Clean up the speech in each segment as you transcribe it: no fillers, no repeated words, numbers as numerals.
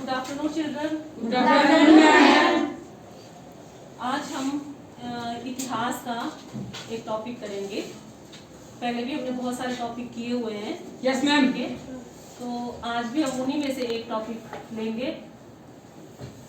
Good afternoon children. Good afternoon ma'am. आज हम इतिहास का एक टॉपिक करेंगे। पहले भी हमने बहुत सारे टॉपिक किए हुए हैं। Yes ma'am. तो आज भी हम उन्हीं में से एक टॉपिक लेंगे।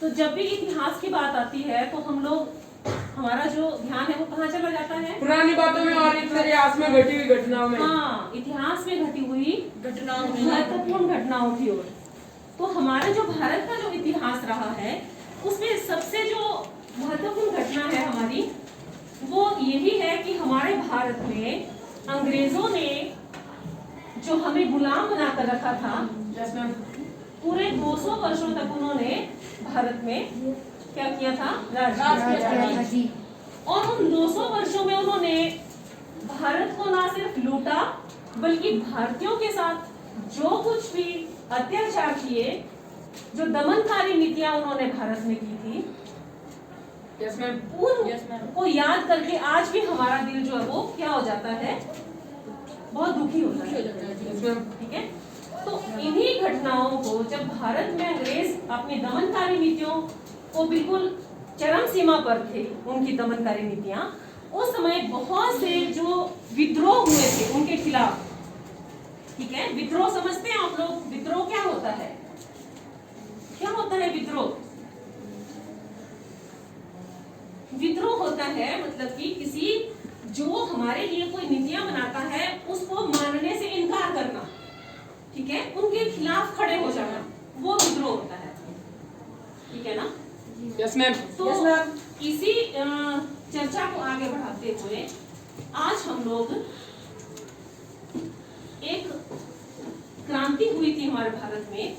तो जब भी इतिहास की बात आती है तो हम लोग हमारा जो ध्यान है वो कहाँ चला जाता है? पुरानी बातों में और इतिहास में घटी हुई घटनाओं में। हाँ, इतिहास में घटी हुई घटनाओं में, महत्वपूर्ण घटनाओं की ओर। तो हमारे जो भारत का जो इतिहास रहा है उसमें सबसे जो महत्वपूर्ण घटना है हमारी वो यही है कि हमारे भारत में अंग्रेजों ने जो हमें गुलाम बनाकर रखा था, यस मैम, पूरे 200 वर्षों तक उन्होंने भारत में क्या किया था? राज किया। और उन 200 वर्षों में उन्होंने भारत को ना सिर्फ लूटा बल्कि भारतीयों के साथ जो कुछ भी अत्याचार किए, जो दमनकारी नीतियां उन्होंने भारत में की थी, यस मैम, उनको याद करके आज भी हमारा दिल जो है वो क्या हो जाता है? बहुत दुखी होता है। Yes ma'am. ठीक है। तो इन्हीं घटनाओं को जब भारत में अंग्रेज अपनी दमनकारी नीतियों को बिल्कुल चरम सीमा पर थे, उनकी दमनकारी नीतियां, उस समय बहुत से जो विद्रोह हुए थे उनके खिलाफ। ठीक है। विद्रोह समझते हैं आप लोग? विद्रोह क्या होता है? क्या होता है विद्रोह? विद्रोह होता है मतलब कि किसी जो हमारे लिए कोई नीतियां बनाता है उसको मानने से इनकार करना। ठीक है। उनके खिलाफ खड़े हो जाना, वो विद्रोह होता है। ठीक है ना? Yes ma'am. तो इसी चर्चा को आगे बढ़ाते हुए आज हम लोग एक क्रांति हुई थी हमारे भारत में,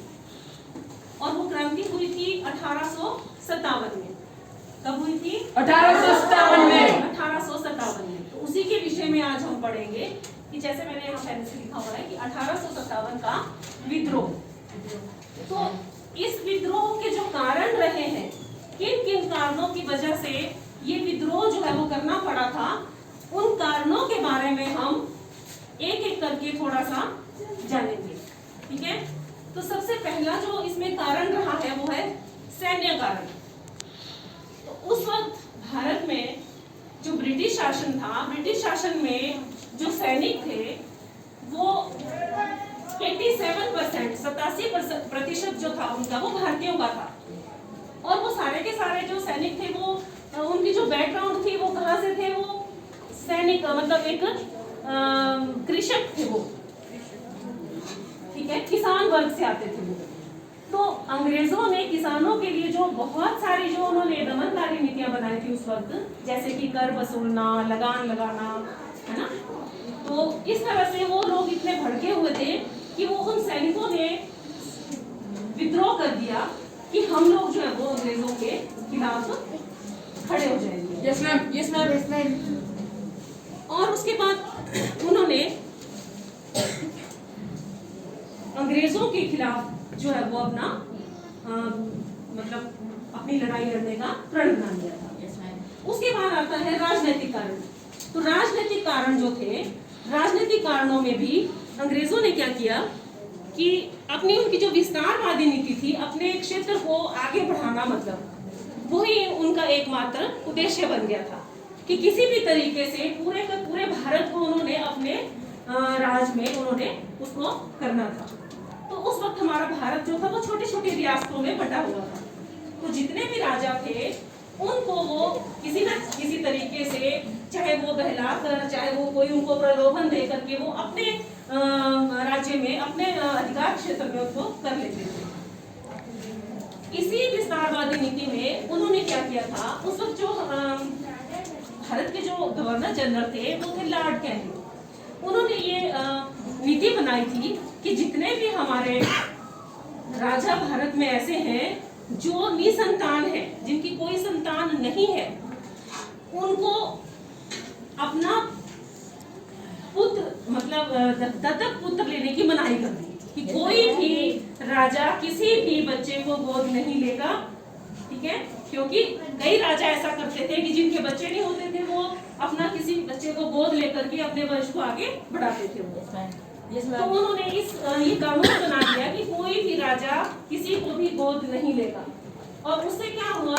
और वो क्रांति हुई थी 1857 में। कब हुई थी? 1857 में। 1857 में। तो उसी के विषय में आज हम पढ़ेंगे कि जैसे मैंने यहाँ पहले से लिखा हुआ है कि 1857 का विद्रोह। तो इस विद्रोह के जो कारण रहे हैं, किन किन कारणों की वजह से ये विद्रोह जो है वो करना पड़ा था, उन कारणों के बारे में हम एक एक करके थोड़ा सा जानेंगे। ठीक है। तो सबसे पहला जो इसमें कारण रहा है वो है सैन्य कारण। तो उस वक्त भारत में जो ब्रिटिश शासन था, ब्रिटिश शासन में जो सैनिक थे वो 87% जो था उनका वो भारतीयों का था। और वो सारे के सारे जो सैनिक थे वो उनकी जो बैकग्राउंड थी वो कहाँ से थे? वो सैनिक मतलब एक कृषक थे वो। ठीक है। किसान वर्ग से आते थे वो। तो अंग्रेजों ने किसानों के लिए जो बहुत सारी जो उन्होंने दमनकारी नीतियां बनाई थी उस वक्त, जैसे कि कर वसूलना, लगान लगाना, है ना? तो इस तरह से वो लोग इतने भड़के हुए थे कि वो उन सैनिकों ने विद्रोह कर दिया कि हम लोग जो है वो अंग्रेजों के खिलाफ खड़े हो जाएंगे। Yes ma'am, yes ma'am, yes ma'am. और उसके बाद उन्होंने अंग्रेजों के खिलाफ जो है वो अपना मतलब अपनी लड़ाई लड़ने का प्रण बना लिया था। उसके बाद आता है राजनीतिक कारण। तो राजनीतिक कारण जो थे, राजनीतिक कारणों में भी अंग्रेजों ने क्या किया कि अपनी उनकी जो विस्तारवादी नीति थी, अपने क्षेत्र को आगे बढ़ाना, मतलब वही उनका एकमात्र उद्देश्य बन गया था कि किसी भी तरीके से पूरे का पूरे भारत को उन्होंने अपने राज में उन्होंने उसको करना था। तो उस वक्त हमारा भारत जो था वो छोटी छोटी रियासतों में बटा हुआ था। तो जितने भी राजा थे उनको वो किसी न किसी तरीके से, चाहे वो बहलाकर, चाहे वो कोई उनको प्रलोभन दे करके वो अपने राज्य में, अपने अधिकार क्षेत्र में उनको कर लेते थे। इसी विस्तारवादी नीति में उन्होंने क्या किया था, उस वक्त जो भारत के जो गवर्नर जनरल थे वो थे लॉर्ड कैनिंग। उन्होंने ये नीति बनाई थी कि जितने भी हमारे राजा भारत में ऐसे हैं जो निसंतान है, जिनकी कोई संतान नहीं है, उनको अपना पुत्र मतलब दत्तक पुत्र लेने की मनाही कर दी कि कोई भी राजा किसी भी बच्चे को गोद नहीं लेगा। ठीक है। क्योंकि कई राजा ऐसा करते थे कि जिनके बच्चे नहीं होते थे वो अपना किसी बच्चे को गोद लेकर के अपने वंश को आगे बढ़ाते थे वो। Yes, तो ma'am. उन्होंने ये कानून बना दिया कि कोई भी राजा किसी को भी गोद नहीं लेगा। और उससे क्या हुआ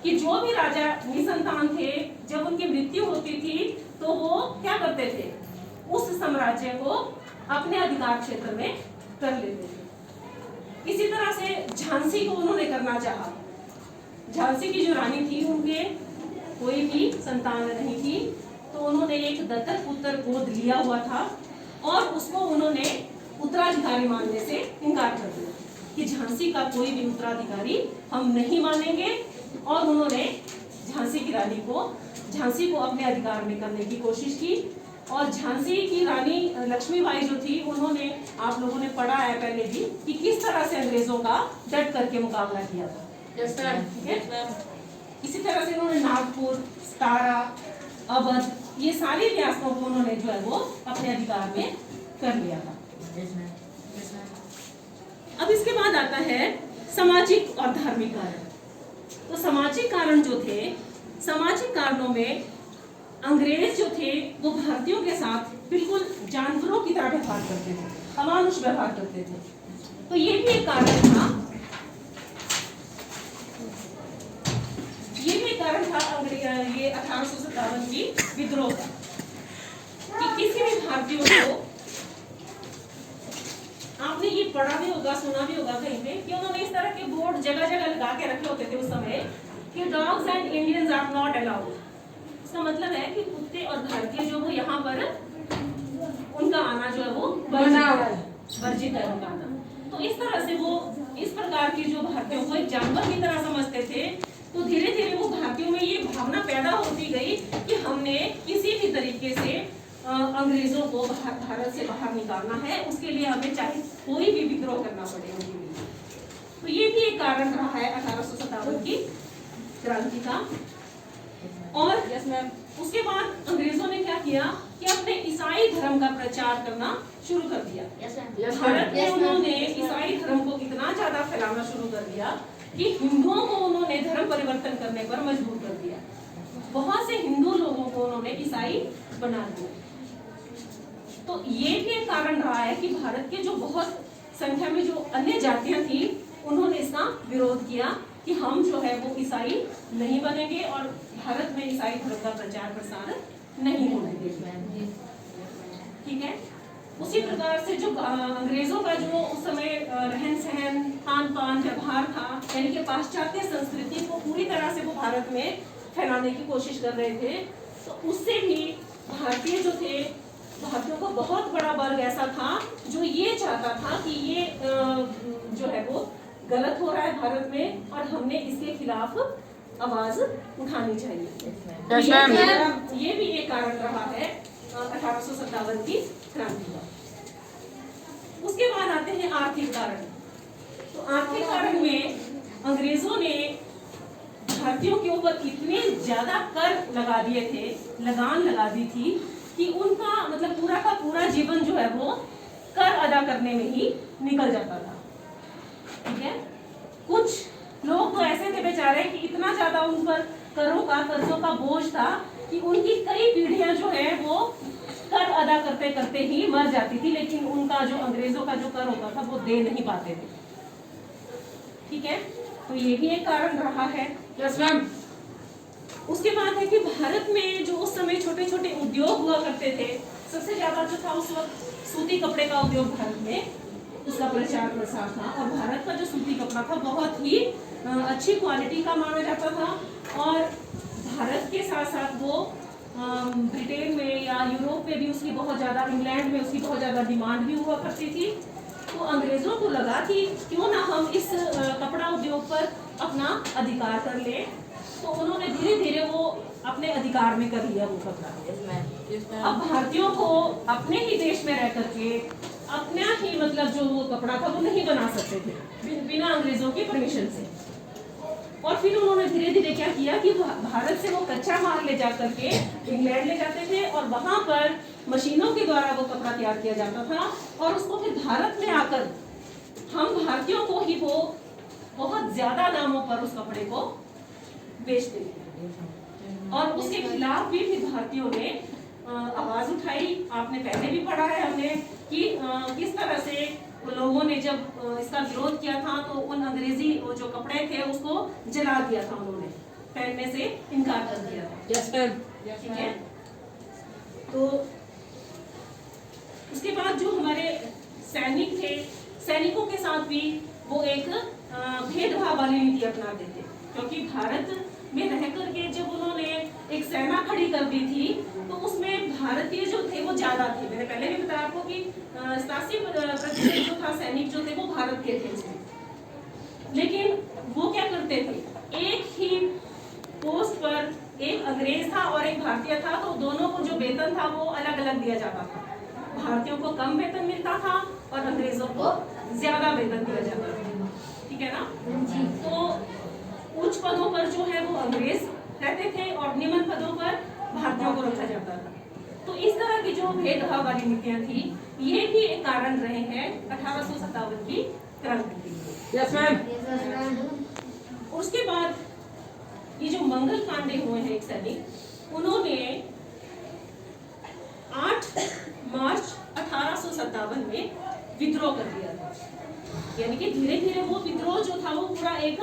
कि जो भी राजा निसंतान थे, जब उनकी मृत्यु होती थी तो वो क्या करते थे, उस साम्राज्य को अपने अधिकार क्षेत्र में कर लेते थे। इसी तरह से झांसी को उन्होंने करना चाहा। झांसी की जो रानी थी, उनके कोई भी संतान नहीं थी, तो उन्होंने एक दत्तक पुत्र गोद लिया हुआ था और उसको उन्होंने उत्तराधिकारी मानने से इनकार कर दिया कि झांसी का कोई भी उत्तराधिकारी हम नहीं मानेंगे। और उन्होंने झांसी की रानी को, झांसी को अपने अधिकार में करने की कोशिश की। और झांसी की रानी लक्ष्मीबाई जो थी, उन्होंने, आप लोगों ने पढ़ा है पहले भी कि किस तरह से अंग्रेजों का डट करके मुकाबला किया था। Yes, ma'am. ठीक है? Yes, ma'am. इसी तरह से उन्होंने नागपुर, सतारा, अवध, ये सारी रियासतों को उन्होंने जो है वो अपने अधिकार में कर लिया था। Yes, ma'am. Yes, ma'am. अब इसके बाद आता है सामाजिक और धार्मिक कारण। तो सामाजिक कारण जो थे, सामाजिक कारणों में अंग्रेज जो थे वो भारतीयों के साथ बिल्कुल जानवरों की तरह व्यवहार करते थे, अमानुष व्यवहार करते थे। तो ये भी एक कारण था, ये भी एक कारण था ये 1857 की विद्रोह का, कि किसी भी भारतीयों को, आपने ये पढ़ा भी होगा, सुना भी होगा कहीं पे, कि उन्होंने इस तरह के बोर्ड जगह जगह लगा के रखे होते थे उस समय कि dogs and Indians are not allowed. इसका मतलब है कि कुत्ते और भारतीय जो वो यहाँ पर, उनका आना जो है वो वर्जित है उनका आना। तो इस तरह से वो इस प्रकार की जो भारतीयों को एक जानवर की तरह समझते थे, तो धीरे धीरे वो भारतीयों में ये भावना पैदा होती गई कि हमने किसी भी तरीके से अंग्रेजों को भारत से बाहर निकालना है, उसके लिए हमें चाहे कोई भी विद्रोह करना पड़े उनके लिए। तो ये भी एक कारण रहा है 1857 की क्रांति का। और Yes, ma'am. उसके बाद अंग्रेजों ने क्या किया कि अपने ईसाई धर्म का प्रचार करना शुरू कर दिया। Yes, ma'am. Yes, Bharat ma'am. में Yes, ma'am. उन्होंने ईसाई धर्म को इतना ज्यादा फैलाना शुरू कर दिया कि हिंदुओं को उन्होंने धर्म परिवर्तन करने पर मजबूर कर दिया। बहुत से हिंदू लोगों को उन्होंने ईसाई बना दिया। तो ये भी एक कारण रहा है कि भारत के जो बहुत संख्या में जो अन्य जातियां थी, उन्होंने इसका विरोध किया कि हम जो है वो ईसाई नहीं बनेंगे और भारत में ईसाई धर्म का प्रचार प्रसार नहीं होने देंगे। ठीक है? उसी प्रकार से जो अंग्रेजों का जो उस समय रहन सहन, खान पान, व्यवहार था, यानी कि पाश्चात्य संस्कृति को पूरी तरह से वो भारत में फैलाने की कोशिश कर रहे थे, तो उससे भी भारतीय जो थे, भारतीयों को बहुत बड़ा वर्ग ऐसा था जो ये चाहता था कि ये जो है वो गलत हो रहा है भारत में और हमने इसके खिलाफ आवाज उठानी चाहिए। Yes, ma'am. ये भी एक कारण रहा है 1857 की क्रांति का। उसके बाद आते हैं आर्थिक कारण। तो आर्थिक कारण में अंग्रेजों ने भारतीयों के ऊपर इतने ज्यादा कर लगा दिए थे, लगान लगा दी थी कि उनका मतलब पूरा का पूरा जीवन जो है वो कर अदा करने में ही निकल जाता था। ठीक है? कुछ लोग तो ऐसे थे बेचारे कि इतना ज्यादा उन पर करों का, कर्जों का बोझ था कि उनकी कई पीढ़ियां जो है वो कर अदा करते करते ही मर जाती थी, लेकिन उनका जो अंग्रेजों का जो कर होता था वो दे नहीं पाते थे। ठीक है? तो ये भी एक कारण रहा है। Yes, ma'am. उसके बाद है कि भारत में जो उस समय छोटे छोटे उद्योग हुआ करते थे, सबसे ज्यादा जो था उस वक्त सूती कपड़े का उद्योग भारत में, उसका प्रचार प्रसार था। और भारत का जो सूती कपड़ा था बहुत ही अच्छी क्वालिटी का माना जाता था और भारत के साथ साथ वो ब्रिटेन में या यूरोप में भी उसकी बहुत ज़्यादा, इंग्लैंड में उसकी बहुत ज़्यादा डिमांड भी हुआ करती थी। तो अंग्रेज़ों को लगा कि क्यों ना हम इस कपड़ा उद्योग पर अपना अधिकार कर लें, तो उन्होंने धीरे धीरे वो अपने अधिकार में कर लिया वो कपड़ा। Yes, ma'am. Yes, ma'am. अब भारतीयों को अपने ही देश में रह करके अपना ही मतलब जो वो कपड़ा था वो नहीं बना सकते थे बिना अंग्रेजों की परमिशन से। और फिर उन्होंने धीरे धीरे क्या किया कि भारत से वो कच्चा माल ले जा करके इंग्लैंड ले जाते थे और वहां पर मशीनों के द्वारा वो कपड़ा तैयार किया जाता था और उसको फिर भारत में आकर हम भारतीयों को ही वो बहुत ज्यादा दामों पर उस कपड़े को बेचते थे। और उसके खिलाफ भी भारतीयों ने आवाज उठाई। आपने पहले भी पढ़ा है, हमने कि किस तरह से लोगों ने जब इसका विरोध किया था तो उन अंग्रेजी वो जो कपड़े थे उसको जला दिया था, उन्होंने पहनने से इनकार कर दिया था। Yes ma'am. ठीक है, तो उसके बाद जो हमारे सैनिक थे, सैनिकों के साथ भी वो एक भेदभाव वाली नीति अपनाते थे, क्योंकि भारत में रह करके जब उन्होंने एक सेना खड़ी कर दी थी तो उसमें भारतीय जो थे वो ज्यादा थे। मैंने पहले भी बताया आपको कि 87% जो था सैनिक जो थे वो भारत के थे उसमें, लेकिन वो क्या करते थे, एक ही पोस्ट पर एक अंग्रेज था और एक भारतीय था, तो दोनों को जो वेतन था वो अलग अलग दिया जाता था। भारतीयों को कम वेतन मिलता था और अंग्रेजों को ज्यादा वेतन दिया जाता था। ठीक है ना? तो उच्च पदों पर जो है वो अंग्रेज रहते थे और निम्न पदों पर भारतीयों को रखा जाता था। तो इस तरह की जो भेदभाव वाली नीतियां थी, ये भी एक कारण रहे हैं 1857 की क्रांति की। Yes ma'am. उसके बाद ये जो मंगल पांडे हुए हैं एक सैनिक, उन्होंने 8 मार्च 1857 में विद्रोह कर दिया था। यानी कि धीरे धीरे वो विद्रोह जो था वो पूरा एक,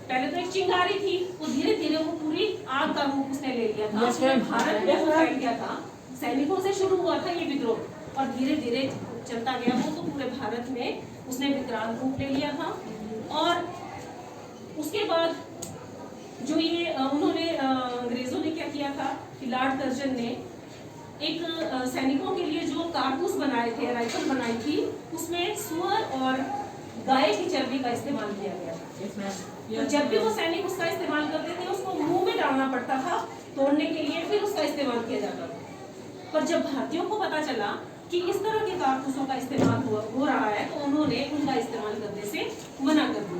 पहले तो एक चिंगारी थी, वो धीरे धीरे वो पूरी आग का रूप उसने ले लिया था। Yes, ma'am. भारत में वो फैल गया था, सैनिकों से शुरू हुआ था ये विद्रोह और धीरे धीरे चलता गया, वो तो पूरे भारत में उसने विकराल रूप ले लिया था। और उसके बाद जो ये उन्होंने अंग्रेजों ने क्या किया था कि लॉर्ड कर्जन ने एक सैनिकों के लिए जो कारतूस बनाए थे, राइफल बनाई थी, उसमें सुअर और गाय की चर्बी का इस्तेमाल किया गया था। Yes ma'am. तो जब भी वो सैनिक उसका इस्तेमाल करते थे उसको मुंह में डालना पड़ता था तोड़ने के लिए, फिर उसका इस्तेमाल किया जाता था। पर जब भारतीयों को पता चला कि इस तरह के कारतूसों का इस्तेमाल हो रहा है तो उन्होंने उनका इस्तेमाल करने से मना कर दिया।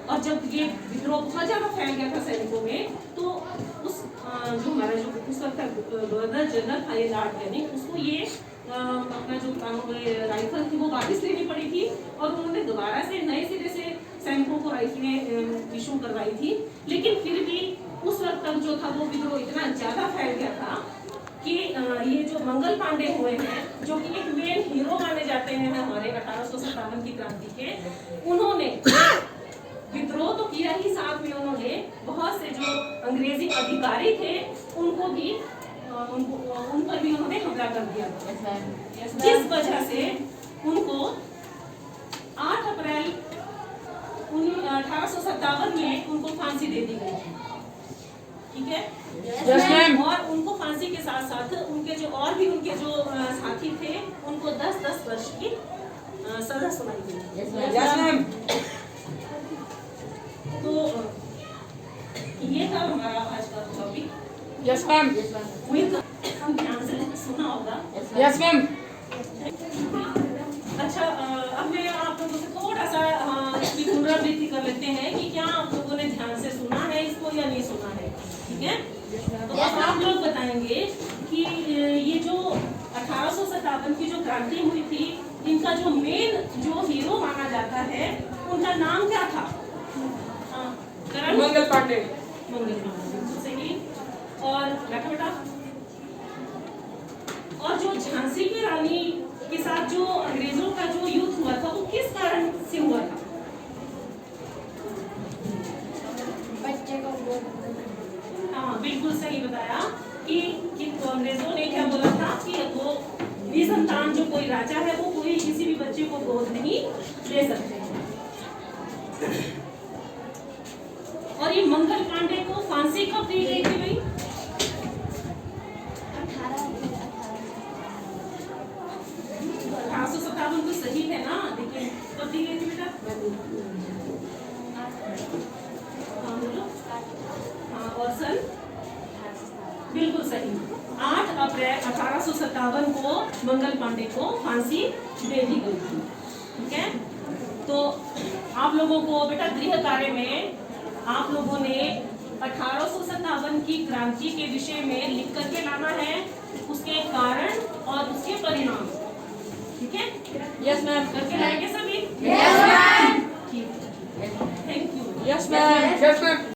और जब ये विद्रोह बहुत ज्यादा फैल गया था सैनिकों में, तो उस जो हमारा जो उस वक्त गवर्नर जनरल था ये लॉर्ड कैनिंग, उसको ये अपना जो राइफल थी वो वापस लेनी पड़ी थी और उन्होंने दोबारा से नए सिरे से सैनिकों को राइफलें इशू करवाई थी। लेकिन फिर भी उस वक्त तक जो था वो विद्रोह इतना ज्यादा फैल गया था कि ये जो मंगल पांडे हुए हैं, जो कि एक मेन हीरो माने जाते हैं हमारे 1857 की क्रांति के, उन्होंने विद्रोह तो किया ही, साथ में उन्होंने बहुत से जो अंग्रेजी अधिकारी थे उनको भी उन पर भी उन्होंने हमला कर दिया, जिस वजह से उनको 8 अप्रैल 1857 में उनको फांसी दे दी गई थी। ठीक है? Yes, ma'am. और उनको फांसी के साथ साथ उनके जो और भी उनके जो साथी थे उनको 10-10 वर्ष की सजा सुनाई गई। Yes ma'am. तो ये था हमारा आज का टॉपिक। Yes ma'am. उम्मीद हम ध्यान से सुना होगा। Yes ma'am. अच्छा, अब मैं आप लोगों से थोड़ा सा इसकी पुनरावृत्ति कर लेते हैं कि क्या आप लोगों ने ध्यान से सुना है इसको या नहीं सुना है। ठीक है? तो अब आप लोग बताएंगे कि ये जो 1857 की जो क्रांति हुई थी, इनका जो मेन जो हीरो माना जाता है उनका नाम क्या था? मंगल पांडे। मंगल पांडे, सही। और बेटा, और जो झांसी की रानी के साथ जो अंग्रेजों का जो युद्ध हुआ था वो किस कारण से हुआ था? बच्चे को हाँ, बिल्कुल सही बताया कि तो अंग्रेजों ने क्या बोला था कि वो निसंतान जो कोई राजा है वो कोई किसी भी बच्चे को गोद नहीं दे सकते हैं। और ये मंगल पांडे को फांसी कब दी गई थी भाई? 1857 तो सही है ना, लेकिन कब दी गई थी बेटा? हाँ बोलो। हाँ, और सन बिल्कुल सही 8 अप्रैल 1857 को मंगल पांडे को फांसी दे दी गई थी। ठीक है? तो आप लोगों को बेटा गृह कार्य में आप लोगों ने 1857 की क्रांति के विषय में लिख करके लाना है, उसके कारण और उसके परिणाम। ठीक है? Yes ma'am. करके लाएंगे सभी? Yes ma'am. ठीक है, thank you. Yes ma'am. Yes ma'am.